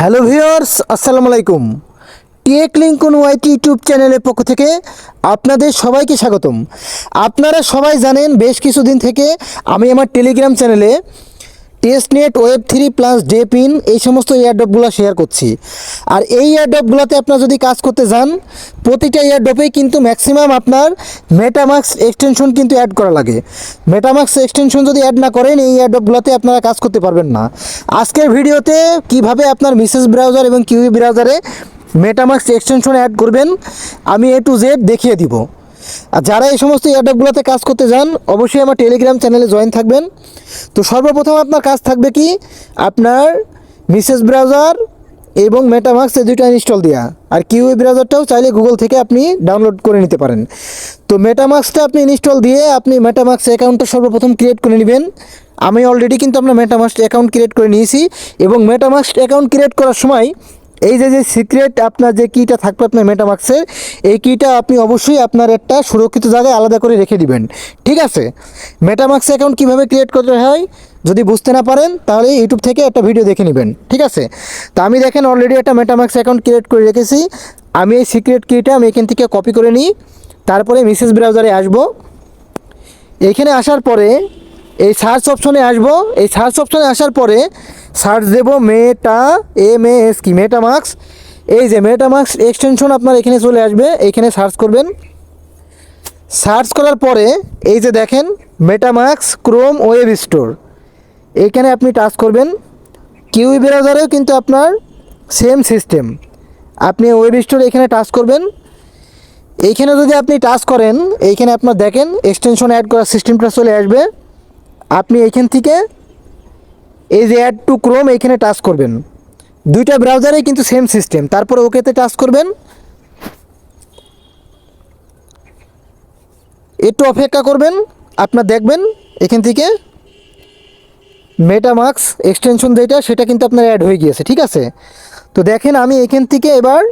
Hello viewers, আসসালামু আলাইকুম। Take Lincoln ওয়াইটি YouTube চ্যানেলের পক্ষ থেকে আপনাদের সবাইকে স্বাগতম। আপনারা সবাই জানেন বেশ কিছুদিন থেকে আমি আমার টেলিগ্রাম চ্যানেলে টেস্টনেট ওয়েব 3 প্লাস ডেপিন এই সমস্ত এয়ারড্রপগুলো শেয়ার করছি। আর এই এয়ারড্রপগুলোতে আপনারা যদি কাজ করতে যান, প্রতিটা এয়ারড্রপেই কিন্তু ম্যাক্সিমাম আপনার মেটামাক্স এক্সটেনশন কিন্তু অ্যাড করা লাগে। মেটামাক্স এক্সটেনশন যদি অ্যাড না করেন এই এয়ারড্রপগুলোতে আপনারা কাজ করতে পারবেন না। আজকের ভিডিওতে কিভাবে আপনার মিসেস ব্রাউজার এবং কিউই ব্রাউজারে মেটামাক্স এক্সটেনশন অ্যাড করবেন আমি A to Z দেখিয়ে দিব। আর যারা এই সমস্ত এয়ারড্রপগুলোতে কাজ করতে যান অবশ্যই আমার টেলিগ্রাম চ্যানেলে জয়েন থাকবেন। তো সর্বপ্রথম আপনার কাজ থাকবে কি, আপনার মিসেস ব্রাউজার এবং মেটামাক্স এই দুইটা ইনস্টল দেওয়া। আর কিউই ব্রাউজারটাও চাইলে গুগল থেকে আপনি ডাউনলোড করে নিতে পারেন। তো মেটামাক্সটা আপনি ইনস্টল দিয়ে আপনি মেটামাক্স অ্যাকাউন্টটা সর্বপ্রথম ক্রিয়েট করে নেবেন। আমি অলরেডি কিন্তু আপনার মেটামাক্স অ্যাকাউন্ট ক্রিয়েট করে নিয়েছি। এবং মেটামাক্স অ্যাকাউন্ট ক্রিয়েট করার সময় এই যে সিক্রেট আপনার যে কিটা থাকবে আপনার মেটামাক্সের, এই কিটা আপনি অবশ্যই আপনার একটা সুরক্ষিত জায়গায় আলাদা করে রেখে দিবেন। ঠিক আছে? মেটামাক্স অ্যাকাউন্ট কীভাবে ক্রিয়েট করতে হয় যদি বুঝতে না পারেন তাহলে ইউটিউব থেকে একটা ভিডিও দেখে নেবেন। ঠিক আছে? তো আমি দেখেন অলরেডি একটা মেটামাক্স অ্যাকাউন্ট ক্রিয়েট করে রেখেছি। আমি এই সিক্রেট কিটা আমি এখান থেকে কপি করে নিই। তারপরে মিসেস ব্রাউজারে আসবো। এইখানে আসার পরে এই সার্চ অপশনে আসবো। এই সার্চ অপশনে আসার পরে সার্চ দেব মেটামাক্স। এই যে মেটামাক্স এক্সটেনশন আপনার এখানে চলে আসবে, এইখানে সার্চ করবেন। সার্চ করার পরে এই যে দেখেন মেটামাক্স ক্রোম ওয়েব স্টোর, এইখানে আপনি টাচ করবেন। কিউই ব্রাউজারেও কিন্তু আপনার সেম সিস্টেম, আপনি ওয়েব স্টোর এখানে টাচ করবেন। এইখানে যদি আপনি টাচ করেন এইখানে আপনার দেখেন এক্সটেনশন অ্যাড করার সিস্টেমটা চলে আসবে। আপনি এইখান থেকে এই যে অ্যাড টু ক্রোম এইখানে টাচ করবেন। দুইটা ব্রাউজারে কিন্তু সেম সিস্টেম। তারপরে ওকেতে টাচ করবেন। একটু অপেক্ষা করবেন, আপনার দেখবেন এখান থেকে মেটামাক্স এক্সটেনশন যেটা সেটা কিন্তু আপনার অ্যাড হয়ে গিয়েছে। ঠিক আছে? তো দেখেন আমি এখান থেকে এবার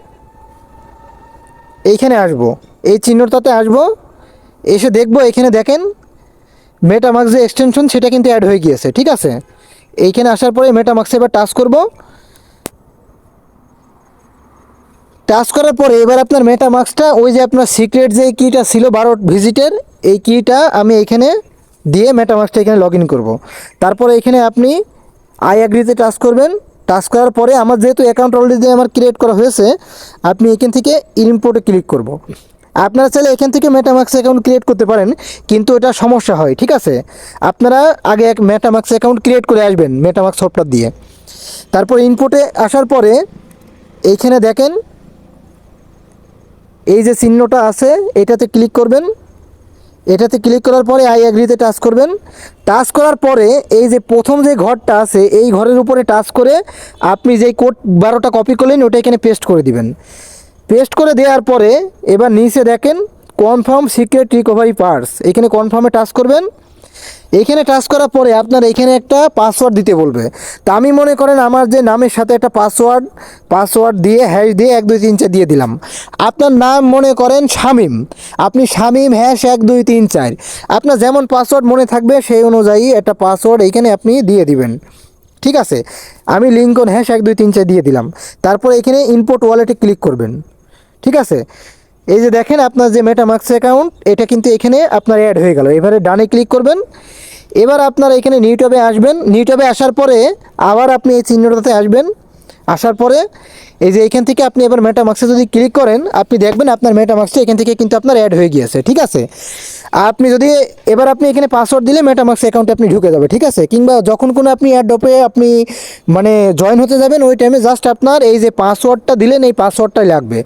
এইখানে আসব, এই চিহ্নটাতে আসব, এসে দেখব এখানে দেখেন মেটামাক্স যে এক্সটেনশন সেটা কিন্তু অ্যাড হয়ে গিয়েছে। ঠিক আছে? এইখানে আসার পরে মেটামাক্সে এবার টাচ করব। টাচ করার পরে এবার আপনার মেটামাক্সটা ওই যে আপনার সিক্রেট যে কিটা ছিল 12 ভিজিটের, এই কিটা আমি এখানে দিয়ে মেটামাক্সটা এখানে লগ ইন করবো। তারপরে এখানে আপনি আই অ্যাগ্রিতে টাচ করবেন। টাচ করার পরে আমার যেহেতু অ্যাকাউন্ট অলরেডি আমার ক্রিয়েট করা হয়েছে, আপনি এখান থেকে ইম্পোর্টে ক্লিক করব। আপনারা চাইলে এখান থেকে মেটামাক্স অ্যাকাউন্ট ক্রিয়েট করতে পারেন, কিন্তু এটা সমস্যা হয়। ঠিক আছে? আপনারা আগে এক মেটামাক্স অ্যাকাউন্ট ক্রিয়েট করে আসবেন মেটামাক্স সফটওয়্যার দিয়ে। তারপর ইনপুটে আসার পরে এইখানে দেখেন এই যে চিহ্নটা আছে এটাতে ক্লিক করবেন। এটাতে ক্লিক করার পরে আই অ্যাগ্রিতে টাচ করবেন। টাচ করার পরে এই যে প্রথম যে ঘরটা আছে এই ঘরের উপরে টাচ করে আপনি যেই কোড 12টা কপি করলেন ওটা এখানে পেস্ট করে দিবেন। পেস্ট করে দেওয়ার পরে এবার নিচে দেখেন কনফার্ম সিক্রেট রিকভারি পার্টস, এখানে কনফার্মে টাচ করবেন। এইখানে টাচ করার পরে আপনার এখানে একটা পাসওয়ার্ড দিতে বলবে। তা আমি মনে করেন আমার যে নামের সাথে একটা পাসওয়ার্ড দিয়ে হ্যাশ দিয়ে 1 2 3 4 দিয়ে দিলাম। আপনার নাম মনে করেন শামীম, আপনি শামীম হ্যাশ 1 2 3 4, আপনার যেমন পাসওয়ার্ড মনে থাকবে সেই অনুযায়ী একটা পাসওয়ার্ড এইখানে আপনি দিয়ে দিবেন। ঠিক আছে? আমি লিঙ্কন হ্যাশ 1 2 3 4 দিয়ে দিলাম। তারপর এখানে ইম্পোর্ট ওয়ালেটে ক্লিক করবেন। ঠিক আছে? এই যে দেখেন আপনার যে মেটামাক্স অ্যাকাউন্ট এটা কিন্তু এখানে আপনার অ্যাড হয়ে গেল। এবারে ডানে ক্লিক করবেন। এবার আপনার এখানে নিউ ট্যাবে আসবেন। নিউ ট্যাবে আসার পরে আবার আপনি এই চিহ্নটাতে আসবেন। আসার পরে এই যে এখান থেকে আপনি এবার মেটামাক্সে যদি ক্লিক করেন আপনি দেখবেন আপনার মেটামাক্সটা এখান থেকে কিন্তু আপনার অ্যাড হয়ে গিয়েছে। ঠিক আছে? আপনি যদি এবার আপনি এখানে পাসওয়ার্ড দিলে মেটামাক্স অ্যাকাউন্টে আপনি ঢুকে যাবে। ঠিক আছে? কিংবা যখন কোনো আপনি এয়ারড্রপে আপনি মানে জয়েন হতে যাবেন ওই টাইমে জাস্ট আপনার এই যে পাসওয়ার্ডটা দিলেন এই পাসওয়ার্ডটাই লাগবে।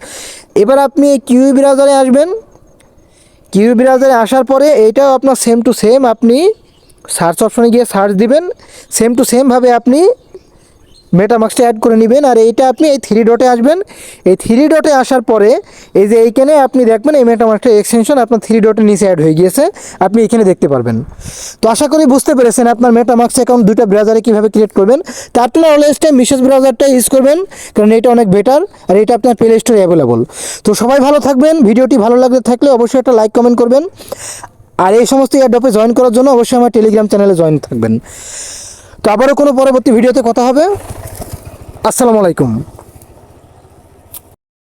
এবার আপনি এই কিউই ব্রাউজারে আসবেন। কিউই ব্রাউজারে আসার পরে এইটাও আপনার সেম টু সেম আপনি সার্চ অপশনে গিয়ে সার্চ দিবেন। সেম টু সেমভাবে আপনি মেটামাক্সটা অ্যাড করে নেবেন। আর এইটা আপনি এই 3 ডটে আসবেন। এই 3 ডটে আসার পরে এই যে এইখানে আপনি দেখবেন এই মেটামাক্সটা এক্সটেনশন আপনার 3 ডটের নিচে অ্যাড হয়ে গিয়েছে, আপনি এখানে দেখতে পারবেন। তো আশা করি বুঝতে পেরেছেন আপনার মেটামাক্স অ্যাকাউন্ট দুটো ব্রাউজারে কীভাবে ক্রিয়েট করবেন। তা আপনারা অলওয়েজ টাইম মিসেস ব্রাউজারটা ইউজ করবেন, কারণ এটা অনেক বেটার আর এটা আপনার প্লে স্টোরে অ্যাভেলেবল। তো সবাই ভালো থাকবেন। ভিডিওটি ভালো লাগলে থাকলে অবশ্যই একটা লাইক কমেন্ট করবেন। আর এই সমস্ত এয়ারড্রপে জয়েন করার জন্য অবশ্যই আমার টেলিগ্রাম চ্যানেলে জয়েন থাকবেন। তো আবারও কোনো পরবর্তী ভিডিওতে কথা হবে। আসসালামু আলাইকুম।